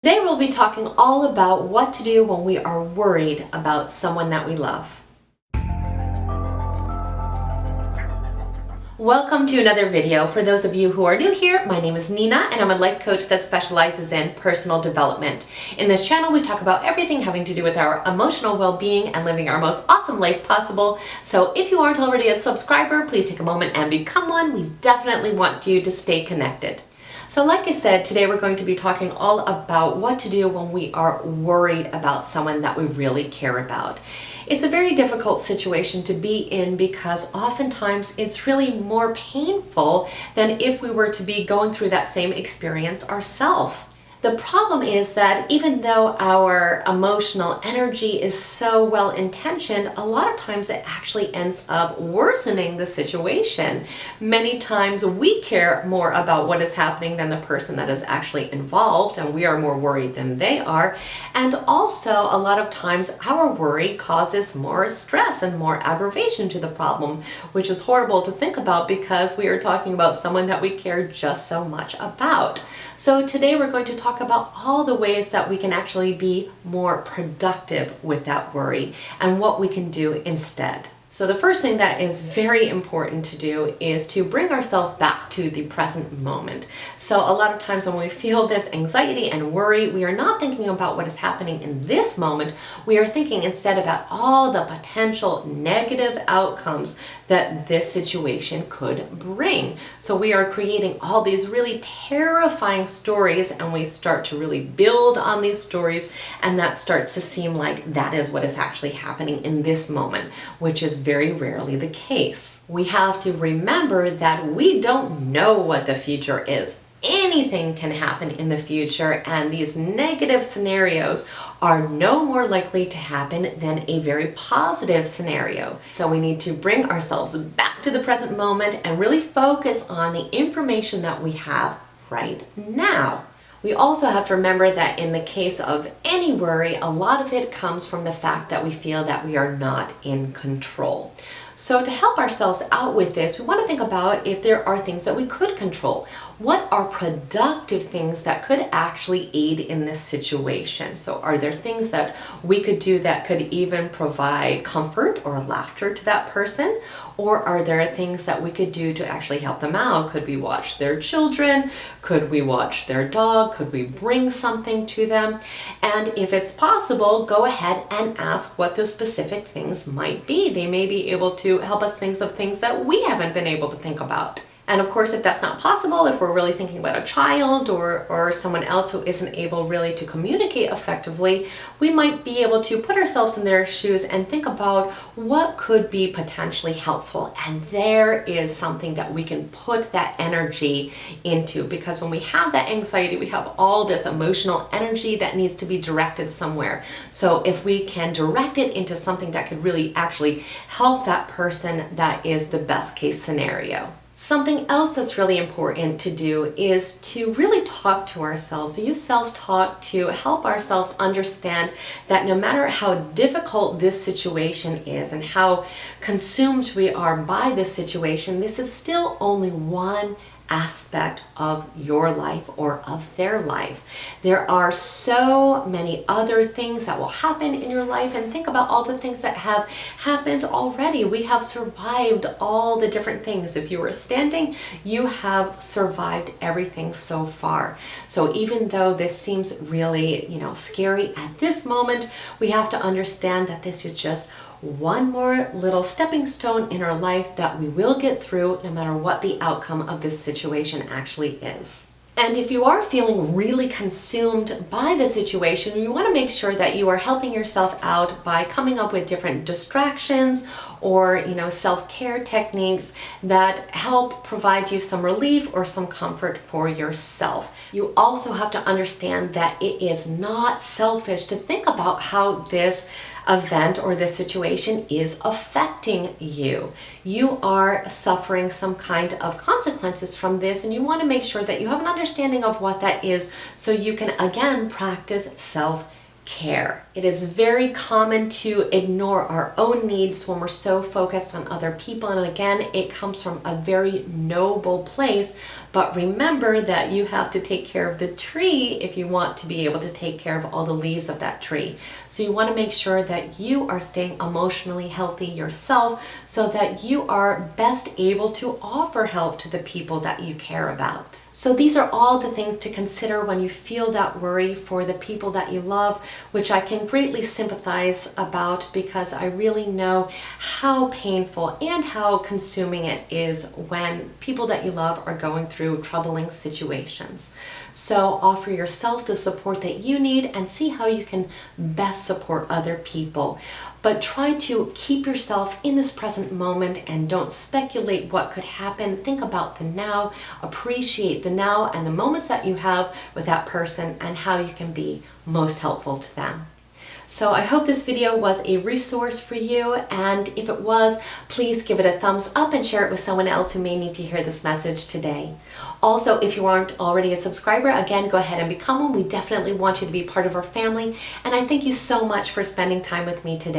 Today we'll be talking all about what to do when we are worried about someone that we love. Welcome to another video. For those of you who are new here, my name is Nina and I'm a life coach that specializes in personal development. In this channel, we talk about everything having to do with our emotional well-being and living our most awesome life possible. So if you aren't already a subscriber, please take a moment and become one. We definitely want you to stay connected. So like I said, today we're going to be talking all about what to do when we are worried about someone that we really care about. It's a very difficult situation to be in because oftentimes it's really more painful than if we were to be going through that same experience ourselves. The problem is that even though our emotional energy is so well intentioned, a lot of times it actually ends up worsening the situation. Many times we care more about what is happening than the person that is actually involved, and we are more worried than they are. And also, a lot of times our worry causes more stress and more aggravation to the problem, which is horrible to think about because we are talking about someone that we care just so much about. So today we're going to talk about all the ways that we can actually be more productive with that worry and what we can do instead. So the first thing that is very important to do is to bring ourselves back to the present moment. So a lot of times when we feel this anxiety and worry, we are not thinking about what is happening in this moment. We are thinking instead about all the potential negative outcomes that this situation could bring. So we are creating all these really terrifying stories and we start to really build on these stories, and that starts to seem like that is what is actually happening in this moment, which is very rarely the case. We have to remember that we don't know what the future is. Anything can happen in the future, and these negative scenarios are no more likely to happen than a very positive scenario. So we need to bring ourselves back to the present moment and really focus on the information that we have right now. We also have to remember that in the case of any worry, a lot of it comes from the fact that we feel that we are not in control. So to help ourselves out with this, we want to think about if there are things that we could control. What are productive things that could actually aid in this situation? So are there things that we could do that could even provide comfort or laughter to that person? Or are there things that we could do to actually help them out? Could we watch their children? Could we watch their dog? Could we bring something to them? And if it's possible, go ahead and ask what those specific things might be. They may be able to help us think of things that we haven't been able to think about. And of course, if that's not possible, if we're really thinking about a child or someone else who isn't able really to communicate effectively, we might be able to put ourselves in their shoes and think about what could be potentially helpful. And there is something that we can put that energy into, because when we have that anxiety, we have all this emotional energy that needs to be directed somewhere. So if we can direct it into something that could really actually help that person, that is the best case scenario. Something else that's really important to do is to really talk to ourselves, use self-talk to help ourselves understand that no matter how difficult this situation is and how consumed we are by this situation, this is still only one aspect of your life or of their life. There are so many other things that will happen in your life, and think about all the things that have happened already. We have survived all the different things. If you were standing, you have survived everything so far. So even though this seems really, scary at this moment, we have to understand that this is just one more little stepping stone in our life that we will get through no matter what the outcome of this situation actually is. And if you are feeling really consumed by the situation, you want to make sure that you are helping yourself out by coming up with different distractions or, self-care techniques that help provide you some relief or some comfort for yourself. You also have to understand that it is not selfish to think about how this event or this situation is affecting you. You are suffering some kind of consequences from this, and you want to make sure that you have an understanding of what that is so you can again practice self-care. care. It is very common to ignore our own needs when we're so focused on other people. And again, it comes from a very noble place. But remember that you have to take care of the tree if you want to be able to take care of all the leaves of that tree. So you want to make sure that you are staying emotionally healthy yourself so that you are best able to offer help to the people that you care about. So these are all the things to consider when you feel that worry for the people that you love, which I can greatly sympathize about because I really know how painful and how consuming it is when people that you love are going through troubling situations. So offer yourself the support that you need and see how you can best support other people. But try to keep yourself in this present moment and don't speculate what could happen. Think about the now, appreciate the now and the moments that you have with that person and how you can be most helpful to them. So I hope this video was a resource for you, and if it was, please give it a thumbs up and share it with someone else who may need to hear this message today. Also, if you aren't already a subscriber, again, go ahead and become one. We definitely want you to be part of our family, and I thank you so much for spending time with me today.